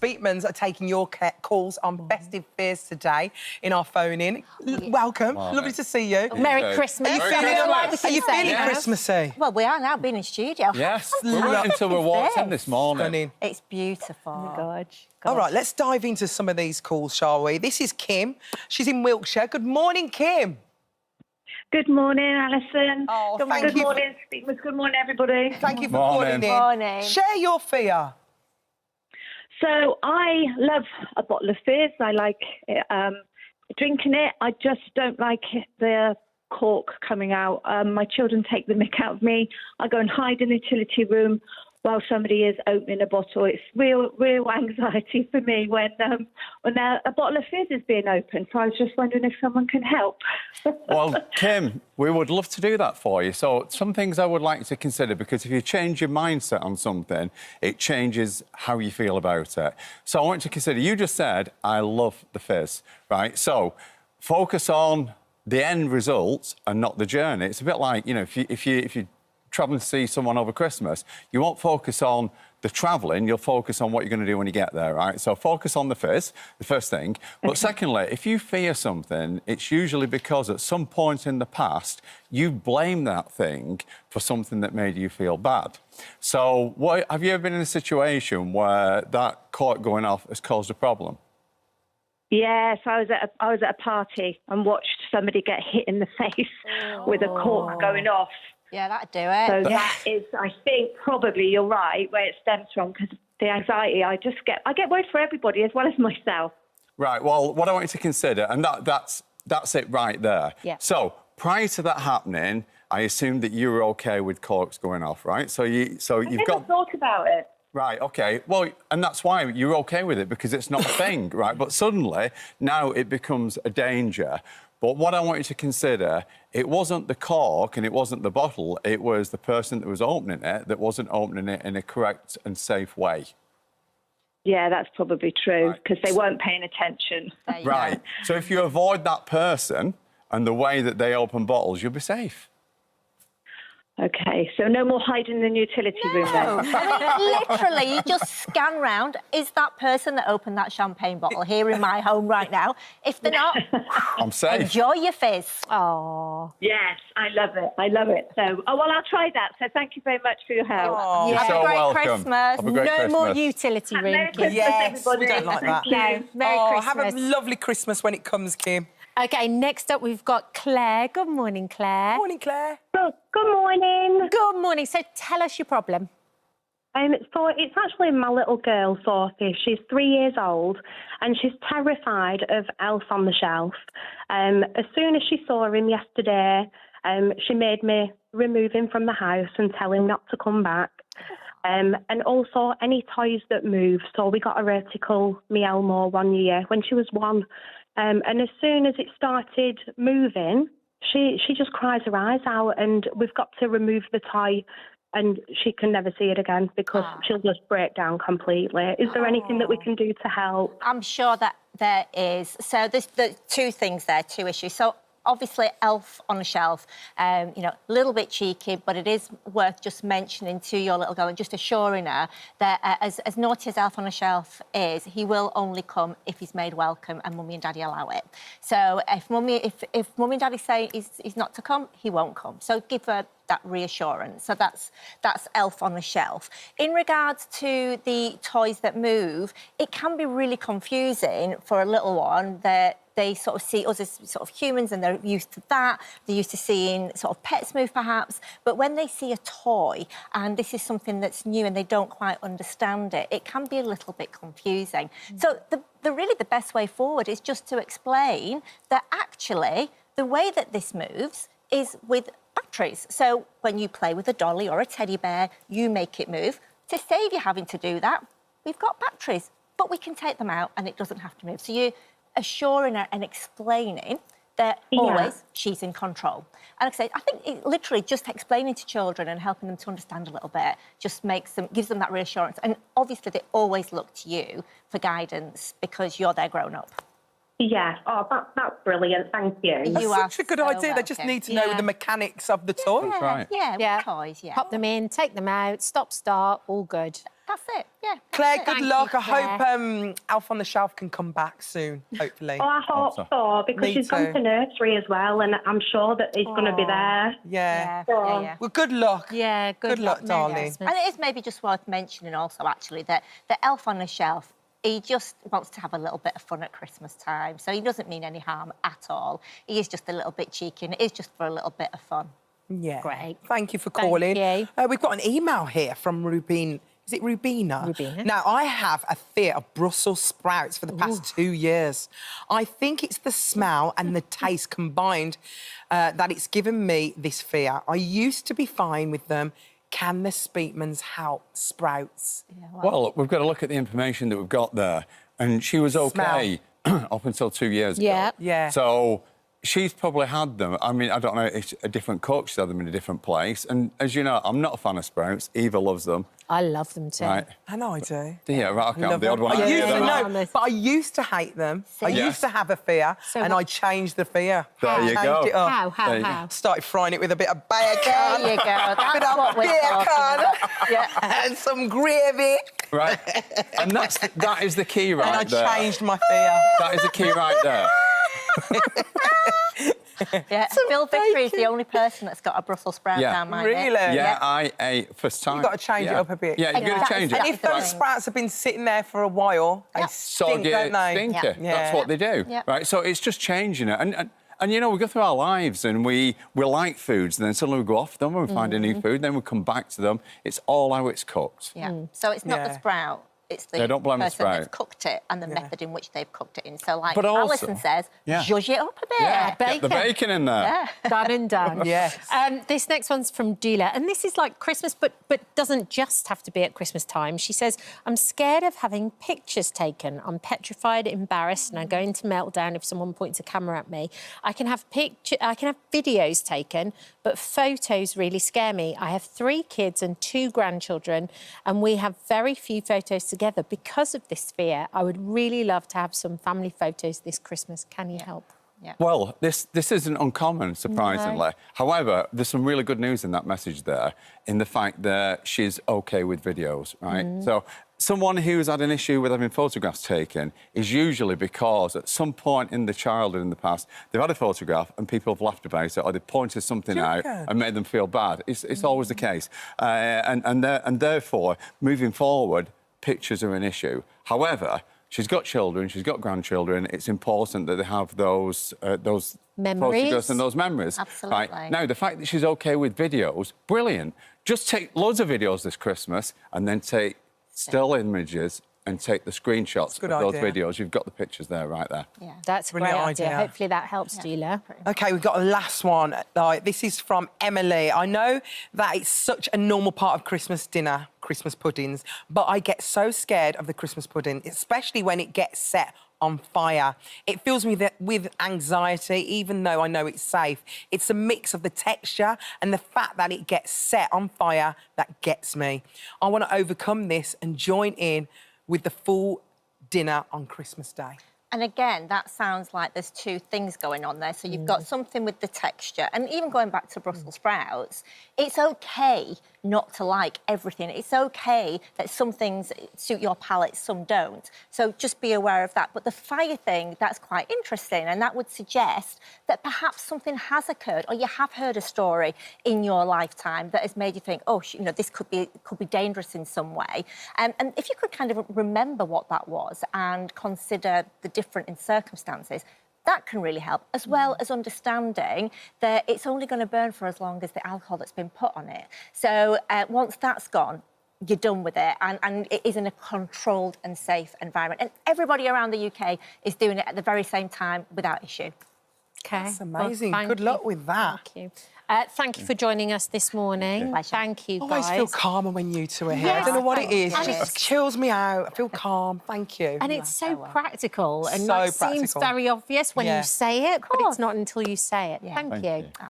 Speakmans are taking your calls on Festive Fears today in our phone-in. Welcome. Lovely to see you. Merry Christmas. Are you feeling Christmassy? Well, we are now being in studio. Yes, we went until we walked in this morning. Stunning. It's beautiful. Oh, my God. All right, let's dive into some of these calls, shall we? This is Kim. She's in Wiltshire. Good morning, Kim. Good morning, Alison. Oh, Good morning, Speakmans. Good morning, everybody. Thank you for calling in. Morning. Share your fear. So I love a bottle of fizz. I like drinking it. I just don't like the cork coming out. My children take the mick out of me. I go and hide in the utility room while somebody is opening a bottle. It's real anxiety for me when a bottle of fizz is being opened. So I was just wondering if someone can help. Well, Kim, we would love to do that for you. So some things I would like to consider, because if you change your mindset on something, it changes how you feel about it. So I want you to consider, you just said, I love the fizz, right? So focus on the end result and not the journey. It's a bit like, you know, if you travelling to see someone over Christmas, you won't focus on the travelling, you'll focus on what you're going to do when you get there, right? So focus on the fizz, the first thing. But secondly, if you fear something, it's usually because at some point in the past, you blame that thing for something that made you feel bad. So have you ever been in a situation where that cork going off has caused a problem? Yes, I was at a party and watched somebody get hit in the face with a cork going off. Yeah, that'd do it. So that is, I think, probably you're right, where it stems from, because the anxiety, I get worried for everybody as well as myself. Right, well, what I want you to consider, and that's it right there. Yeah. So prior to that happening, I assumed that you were OK with corks going off, right? So you've never thought about it. Right, OK. Well, and that's why you're OK with it, because it's not a thing, right? But suddenly, now it becomes a danger. But what I want you to consider, it wasn't the cork and it wasn't the bottle, it was the person that was opening it that wasn't opening it in a correct and safe way. Yeah, that's probably true, because they weren't paying attention. Right. So if you avoid that person and the way that they open bottles, you'll be safe. OK, so no more hiding in the utility room then? I mean, literally, you just scan round. Is that person that opened that champagne bottle here in my home right now? If they're not, I'm safe. Enjoy your fizz. Oh. Yes, I love it. I love it. So, I'll try that. So thank you very much for your help. Oh. You're Have so a great welcome. Christmas. Have a great Christmas. More utility room. Merry Christmas, yes, everybody. we don't like that. Thank you. Merry Christmas. Have a lovely Christmas when it comes, Kim. OK, next up we've got Claire. Good morning, Claire. Morning, Claire. Good morning. Good morning. So tell us your problem. It's actually my little girl, Sophie. She's 3 years old and she's terrified of Elf on the Shelf. As soon as she saw him yesterday, she made me remove him from the house and tell him not to come back. And also any toys that move. So we got a vertical Meowmo 1 year when she was 1. And as soon as it started moving, she just cries her eyes out, and we've got to remove the toy and she can never see it again because she'll just break down completely. Is there anything that we can do to help? I'm sure that there is. So there's two things there, two issues. So obviously, Elf on a Shelf, you know, a little bit cheeky, but it is worth just mentioning to your little girl and just assuring her that as naughty as Elf on a Shelf is, he will only come if he's made welcome and Mummy and Daddy allow it. So if Mummy and Daddy say he's not to come, he won't come. So give her that reassurance. So that's Elf on the Shelf. In regards to the toys that move, it can be really confusing for a little one that they sort of see us as sort of humans and they're used to that. They're used to seeing sort of pets move, perhaps. But when they see a toy and this is something that's new and they don't quite understand it, it can be a little bit confusing. So really the best way forward is just to explain that actually the way that this moves is with batteries. So when you play with a dolly or a teddy bear, you make it move. To save you having to do that, we've got batteries, but we can take them out and it doesn't have to move. So you assuring her and explaining that always she's in control. And like I say, I think it literally just explaining to children and helping them to understand a little bit just gives them that reassurance. And obviously they always look to you for guidance because you're their grown-up. Yeah. Oh, that's brilliant. Thank you. That's You are such a good so idea. They just welcome. need to know Yeah. the mechanics of the toy. That's right. Yeah, Yeah. toys, yeah. Pop them in, take them out, stop, start, all good. That's it, yeah. Claire, that's good it. luck. you, I hope Claire. Elf on the Shelf can come back soon, hopefully. Oh, I hope so. so, because Me she's gone too. to nursery as well, and I'm sure that he's going to be there. Yeah. Yeah. Well, good luck. Yeah, good luck, luck, darling. Merry And Christmas. it is maybe just worth mentioning also, actually, that the Elf on the Shelf, he just wants to have a little bit of fun at Christmas time. So he doesn't mean any harm at all. He is just a little bit cheeky, and it is just for a little bit of fun. Yeah. Great. Thank you for Thank calling. you. We've got an email here from Rubina. Is it Rubina? Rubina. Now, I have a fear of Brussels sprouts for the past 2 years. I think it's the smell and the taste combined that it's given me this fear. I used to be fine with them. Can the Speakmans help sprouts? Yeah, Well, we've got to look at the information that we've got there. And she was OK up until 2 years ago. Yeah. Yeah. So she's probably had them. I mean, I don't know, it's a different cook. She's had them in a different place. And as you know, I'm not a fan of sprouts. Eva loves them. I love them too. Right. I know I do. Yeah, right, OK, I'm Love the odd them. one. I out used there, to don't I? know, but I used to hate them. I Yes. used to have a fear, So and what- I changed the fear. There you Changed go. it up. How, There you go. how? Started frying it with a bit of bacon. There you go. That's bit of what we're talking bacon. about. Yeah. And some gravy. Right. And that is the key right And I there. changed my fear. That is the key right there. Yeah. Bill Vickery is the only person that's got a Brussels sprout Yeah. down my Really? neck. Yeah, I ate first time. You've got to change it Yeah. up a bit. Yeah, you've got That to change is- it. And if those Right. sprouts have been sitting there for a while, they stink, Soggy, don't they? stinky. Yeah. That's what they do. Yeah. Right, so it's just changing it. And you know, we go through our lives and we like foods, and then suddenly we go off them and we find a new food, then we come back to them. It's all how it's cooked. Yeah. So it's not the Yeah. sprout. It's the Yeah, don't blame the person that's sprout. cooked it and the method in which they've cooked it in. So, like But also- Alison says, Yeah. zhuzh it up a bit. Yeah, bacon. get the bacon in there. Yeah. Done and done. Yes. This next one's from Dula, and this is like Christmas, but doesn't just have to be at Christmas time. She says, "I'm scared of having pictures taken. I'm petrified, embarrassed, and I'm going to melt down if someone points a camera at me. I can have videos taken, but photos really scare me. I have 3 kids and 2 grandchildren, and we have very few photos together because of this fear. I would really love to have some family photos this Christmas. Can you help?" Yeah. Well, this isn't uncommon, surprisingly. However, there's some really good news in that message there, in the fact that she's OK with videos, right? So someone who's had an issue with having photographs taken is usually because at some point in the childhood in the past, they've had a photograph and people have laughed about it, or they've pointed something out and made them feel bad. It's always the case. And therefore, moving forward, pictures are an issue. However, she's got children, she's got grandchildren. It's important that they have those Memories. photographs and those memories. Absolutely. Right? Now, the fact that she's OK with videos, brilliant. Just take loads of videos this Christmas and then take still images and take the screenshots of good those idea. videos. You've got the pictures there, right there. Yeah. That's a great Brilliant idea. idea. Hopefully that helps, Dula. OK, we've got a last one. This is from Emily. I know that it's such a normal part of Christmas dinner, Christmas puddings, but I get so scared of the Christmas pudding, especially when it gets set on fire. It fills me with anxiety, even though I know it's safe. It's a mix of the texture and the fact that it gets set on fire that gets me. I want to overcome this and join in with the full dinner on Christmas Day. And again, that sounds like there's 2 things going on there. So you've got something with the texture, and even going back to Brussels sprouts, it's OK not to like everything. It's OK that some things suit your palate, some don't. So just be aware of that. But the fire thing, that's quite interesting, and that would suggest that perhaps something has occurred, or you have heard a story in your lifetime that has made you think, oh, you know, this could be dangerous in some way. And if you could kind of remember what that was and consider the different in circumstances, that can really help, as well as understanding that it's only going to burn for as long as the alcohol that's been put on it. So once that's gone, you're done with it, and it is in a controlled and safe environment. And everybody around the UK is doing it at the very same time without issue. Okay. That's amazing. thank Good luck you. with that. Thank you. Thank you for joining us this morning. Pleasure. Thank you, I guys. always feel calmer when you 2 are here. Yes, I don't know what it is. It thank you. just chills me out. I feel calm. Thank you. And it's so practical and So like, seems practical. very obvious when Yeah. you say it, but course. it's not until you say it. Yeah. Thank Thank you. you.